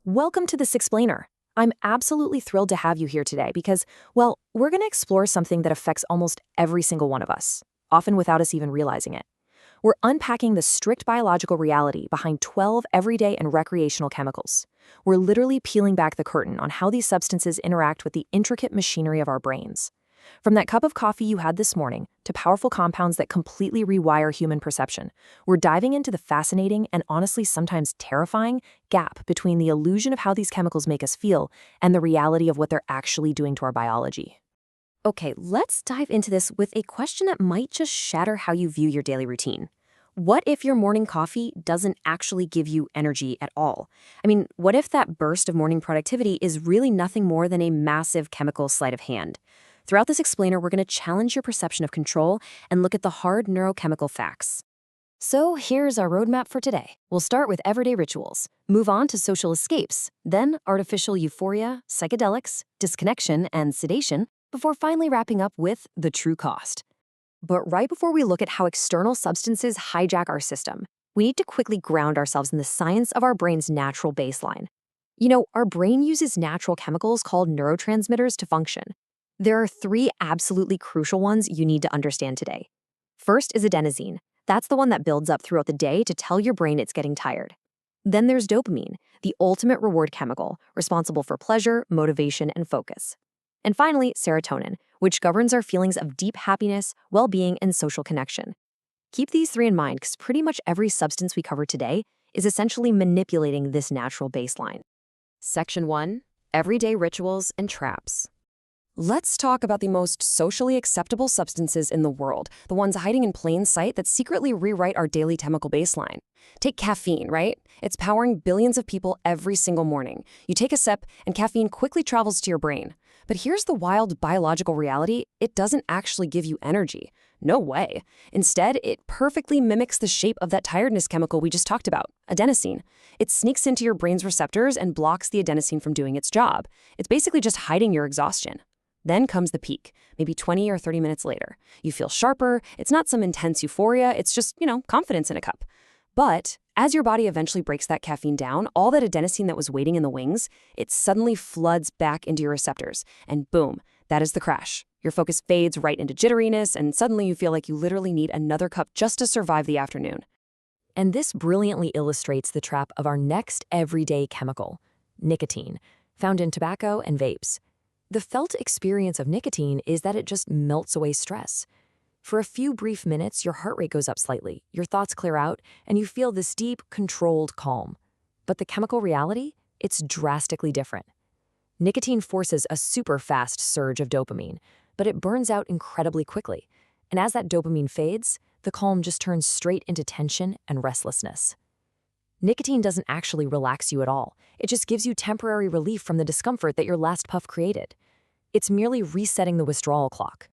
Welcome to This Explainer. I'm absolutely thrilled to have you here today because, well, we're going to explore something that affects almost every single one of us, often without us even realizing it. We're unpacking the strict biological reality behind 12 everyday and recreational chemicals. We're literally peeling back the curtain on how these substances interact with the intricate machinery of our brains. From that cup of coffee you had this morning to powerful compounds that completely rewire human perception, we're diving into the fascinating and honestly sometimes terrifying gap between the illusion of how these chemicals make us feel and the reality of what they're actually doing to our biology. Okay, let's dive into this with a question that might just shatter how you view your daily routine. What if your morning coffee doesn't actually give you energy at all? I mean, what if that burst of morning productivity is really nothing more than a massive chemical sleight of hand? Throughout this explainer, we're going to challenge your perception of control and look at the hard neurochemical facts. So here's our roadmap for today. We'll start with everyday rituals, move on to social escapes, then artificial euphoria, psychedelics, disconnection, and sedation, before finally wrapping up with the true cost. But right before we look at how external substances hijack our system, we need to quickly ground ourselves in the science of our brain's natural baseline. Our brain uses natural chemicals called neurotransmitters to function. There are three absolutely crucial ones you need to understand today. First is adenosine. That's the one that builds up throughout the day to tell your brain it's getting tired. Then there's dopamine, the ultimate reward chemical, responsible for pleasure, motivation, and focus. And finally, serotonin, which governs our feelings of deep happiness, well-being, and social connection. Keep these three in mind because pretty much every substance we cover today is essentially manipulating this natural baseline. Section 1. Everyday rituals and traps. Let's talk about the most socially acceptable substances in the world, the ones hiding in plain sight that secretly rewrite our daily chemical baseline. Take caffeine, right? It's powering billions of people every single morning. You take a sip, and caffeine quickly travels to your brain. But here's the wild biological reality: it doesn't actually give you energy. No way. Instead, it perfectly mimics the shape of that tiredness chemical we just talked about, adenosine. It sneaks into your brain's receptors and blocks the adenosine from doing its job. It's basically just hiding your exhaustion. Then comes the peak, maybe 20 or 30 minutes later. You feel sharper. It's not some intense euphoria. It's just, confidence in a cup. But as your body eventually breaks that caffeine down, all that adenosine that was waiting in the wings, it suddenly floods back into your receptors. And boom, that is the crash. Your focus fades right into jitteriness, and suddenly you feel like you literally need another cup just to survive the afternoon. And this brilliantly illustrates the trap of our next everyday chemical, nicotine, found in tobacco and vapes. The felt experience of nicotine is that it just melts away stress. For a few brief minutes, your heart rate goes up slightly, your thoughts clear out, and you feel this deep, controlled calm. But the chemical reality? It's drastically different. Nicotine forces a super fast surge of dopamine, but it burns out incredibly quickly. And as that dopamine fades, the calm just turns straight into tension and restlessness. Nicotine doesn't actually relax you at all. It just gives you temporary relief from the discomfort that your last puff created. It's merely resetting the withdrawal clock.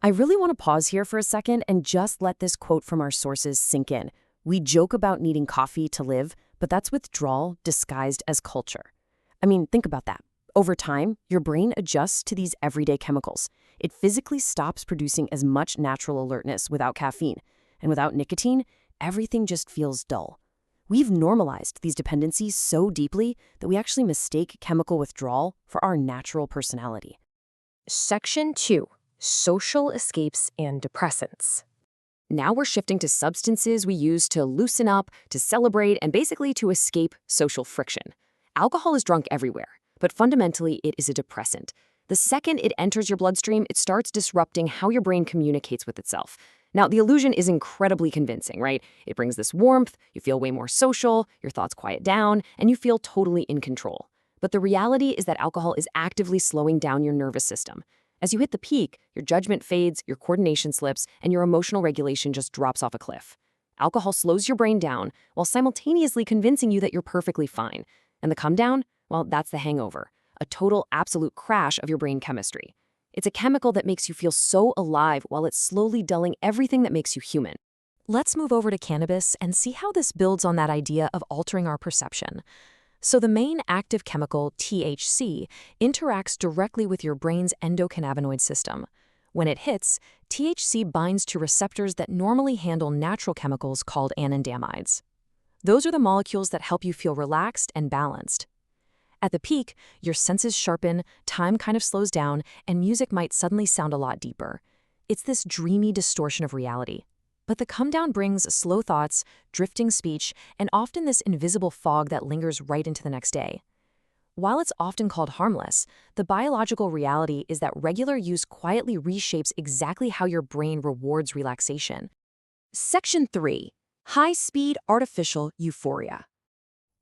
I really want to pause here for a second and just let this quote from our sources sink in. We joke about needing coffee to live, but that's withdrawal disguised as culture. I mean, think about that. Over time, your brain adjusts to these everyday chemicals. It physically stops producing as much natural alertness without caffeine. And without nicotine, everything just feels dull. We've normalized these dependencies so deeply that we actually mistake chemical withdrawal for our natural personality. Section 2. Social escapes and depressants. Now we're shifting to substances we use to loosen up, to celebrate, and basically to escape social friction. Alcohol is drunk everywhere, but fundamentally it is a depressant. The second it enters your bloodstream, it starts disrupting how your brain communicates with itself. Now, the illusion is incredibly convincing, right? It brings this warmth, you feel way more social, your thoughts quiet down, and you feel totally in control. But the reality is that alcohol is actively slowing down your nervous system. As you hit the peak, your judgment fades, your coordination slips, and your emotional regulation just drops off a cliff. Alcohol slows your brain down while simultaneously convincing you that you're perfectly fine. And the come down? Well, that's the hangover, a total absolute crash of your brain chemistry. It's a chemical that makes you feel so alive while it's slowly dulling everything that makes you human. Let's move over to cannabis and see how this builds on that idea of altering our perception. So the main active chemical, THC, interacts directly with your brain's endocannabinoid system. When it hits, THC binds to receptors that normally handle natural chemicals called anandamides. Those are the molecules that help you feel relaxed and balanced. At the peak, your senses sharpen, time kind of slows down, and music might suddenly sound a lot deeper. It's this dreamy distortion of reality. But the come down brings slow thoughts, drifting speech, and often this invisible fog that lingers right into the next day. While it's often called harmless, the biological reality is that regular use quietly reshapes exactly how your brain rewards relaxation. Section 3. High-speed artificial euphoria.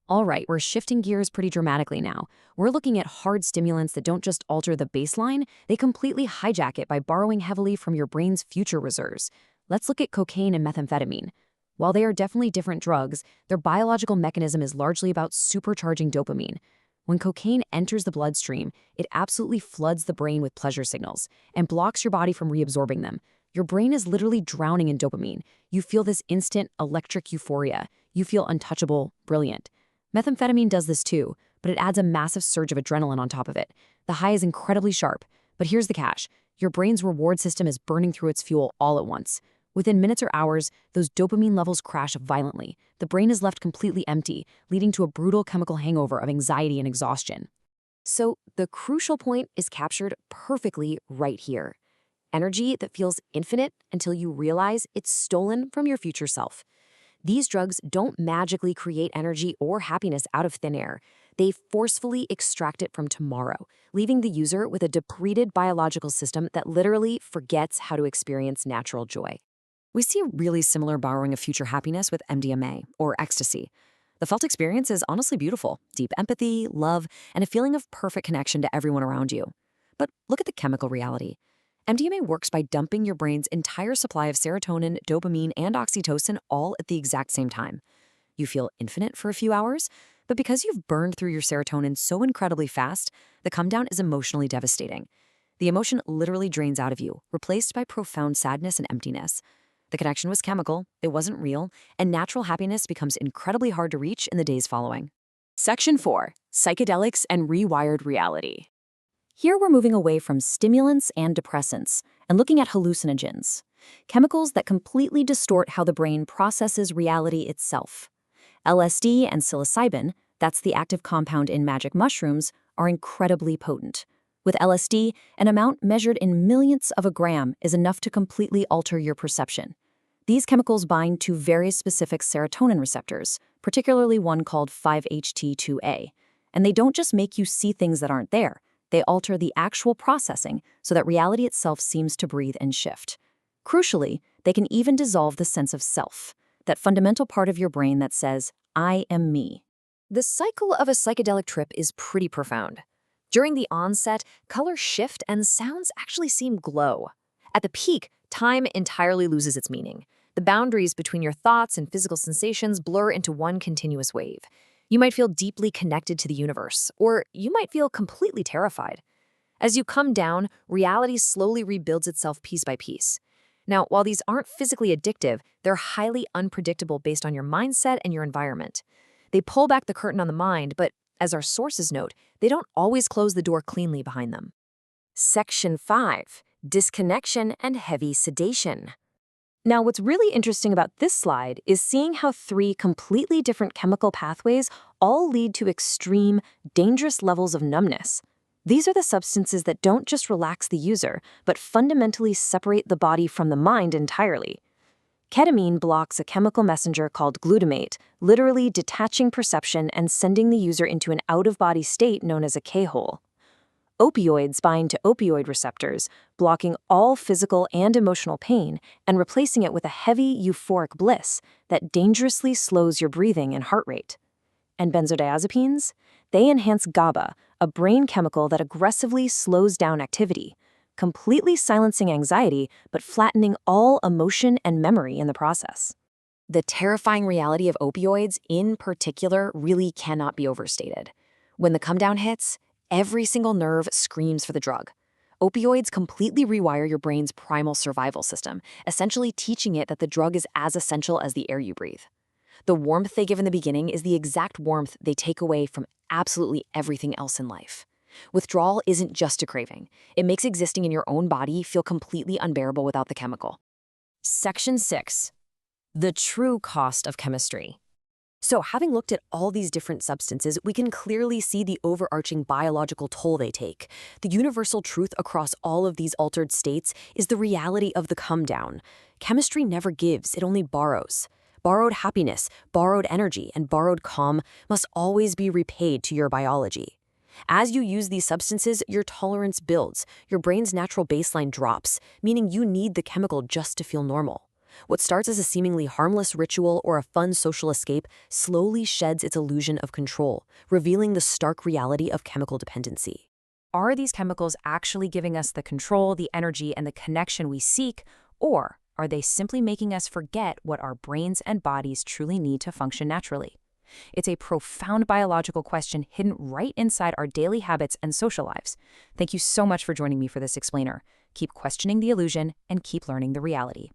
All right, we're shifting gears pretty dramatically now. We're looking at hard stimulants that don't just alter the baseline, they completely hijack it by borrowing heavily from your brain's future reserves. Let's look at cocaine and methamphetamine. While they are definitely different drugs, their biological mechanism is largely about supercharging dopamine. When cocaine enters the bloodstream, it absolutely floods the brain with pleasure signals and blocks your body from reabsorbing them. Your brain is literally drowning in dopamine. You feel this instant electric euphoria. You feel untouchable, brilliant. Methamphetamine does this too, but it adds a massive surge of adrenaline on top of it. The high is incredibly sharp, but here's the catch. Your brain's reward system is burning through its fuel all at once. Within minutes or hours, those dopamine levels crash violently. The brain is left completely empty, leading to a brutal chemical hangover of anxiety and exhaustion. So, the crucial point is captured perfectly right here. Energy that feels infinite until you realize it's stolen from your future self. These drugs don't magically create energy or happiness out of thin air. They forcefully extract it from tomorrow, leaving the user with a depleted biological system that literally forgets how to experience natural joy. We see a really similar borrowing of future happiness with MDMA, or ecstasy. The felt experience is honestly beautiful, deep empathy, love, and a feeling of perfect connection to everyone around you. But look at the chemical reality. MDMA works by dumping your brain's entire supply of serotonin, dopamine, and oxytocin all at the exact same time. You feel infinite for a few hours, but because you've burned through your serotonin so incredibly fast, the come down is emotionally devastating. The emotion literally drains out of you, replaced by profound sadness and emptiness. The connection was chemical, it wasn't real, and natural happiness becomes incredibly hard to reach in the days following. Section 4. Psychedelics and Rewired Reality. Here we're moving away from stimulants and depressants and looking at hallucinogens, chemicals that completely distort how the brain processes reality itself. LSD and psilocybin, that's the active compound in magic mushrooms, are incredibly potent. With LSD, an amount measured in millionths of a gram is enough to completely alter your perception. These chemicals bind to very specific serotonin receptors, particularly one called 5-HT2A. And they don't just make you see things that aren't there, they alter the actual processing so that reality itself seems to breathe and shift. Crucially, they can even dissolve the sense of self, that fundamental part of your brain that says, I am me. The cycle of a psychedelic trip is pretty profound. During the onset, colors shift and sounds actually seem glow. At the peak, time entirely loses its meaning. The boundaries between your thoughts and physical sensations blur into one continuous wave. You might feel deeply connected to the universe, or you might feel completely terrified. As you come down, reality slowly rebuilds itself piece by piece. Now, while these aren't physically addictive, they're highly unpredictable based on your mindset and your environment. They pull back the curtain on the mind, but as our sources note, they don't always close the door cleanly behind them. Section 5. Disconnection and Heavy Sedation. Now, what's really interesting about this slide is seeing how 3 completely different chemical pathways all lead to extreme, dangerous levels of numbness. These are the substances that don't just relax the user, but fundamentally separate the body from the mind entirely. Ketamine blocks a chemical messenger called glutamate, literally detaching perception and sending the user into an out-of-body state known as a K-hole. Opioids bind to opioid receptors, blocking all physical and emotional pain and replacing it with a heavy euphoric bliss that dangerously slows your breathing and heart rate. And benzodiazepines? They enhance GABA, a brain chemical that aggressively slows down activity, completely silencing anxiety but flattening all emotion and memory in the process. The terrifying reality of opioids, in particular, really cannot be overstated. When the come down hits, every single nerve screams for the drug. Opioids completely rewire your brain's primal survival system, essentially teaching it that the drug is as essential as the air you breathe. The warmth they give in the beginning is the exact warmth they take away from absolutely everything else in life. Withdrawal isn't just a craving. It makes existing in your own body feel completely unbearable without the chemical. Section 6. The true cost of chemistry. So, having looked at all these different substances, we can clearly see the overarching biological toll they take. The universal truth across all of these altered states is the reality of the come down. Chemistry never gives, it only borrows. Borrowed happiness, borrowed energy, and borrowed calm must always be repaid to your biology. As you use these substances, your tolerance builds, your brain's natural baseline drops, meaning you need the chemical just to feel normal. What starts as a seemingly harmless ritual or a fun social escape slowly sheds its illusion of control, revealing the stark reality of chemical dependency. Are these chemicals actually giving us the control, the energy, and the connection we seek, or are they simply making us forget what our brains and bodies truly need to function naturally? It's a profound biological question hidden right inside our daily habits and social lives. Thank you so much for joining me for this explainer. Keep questioning the illusion and keep learning the reality.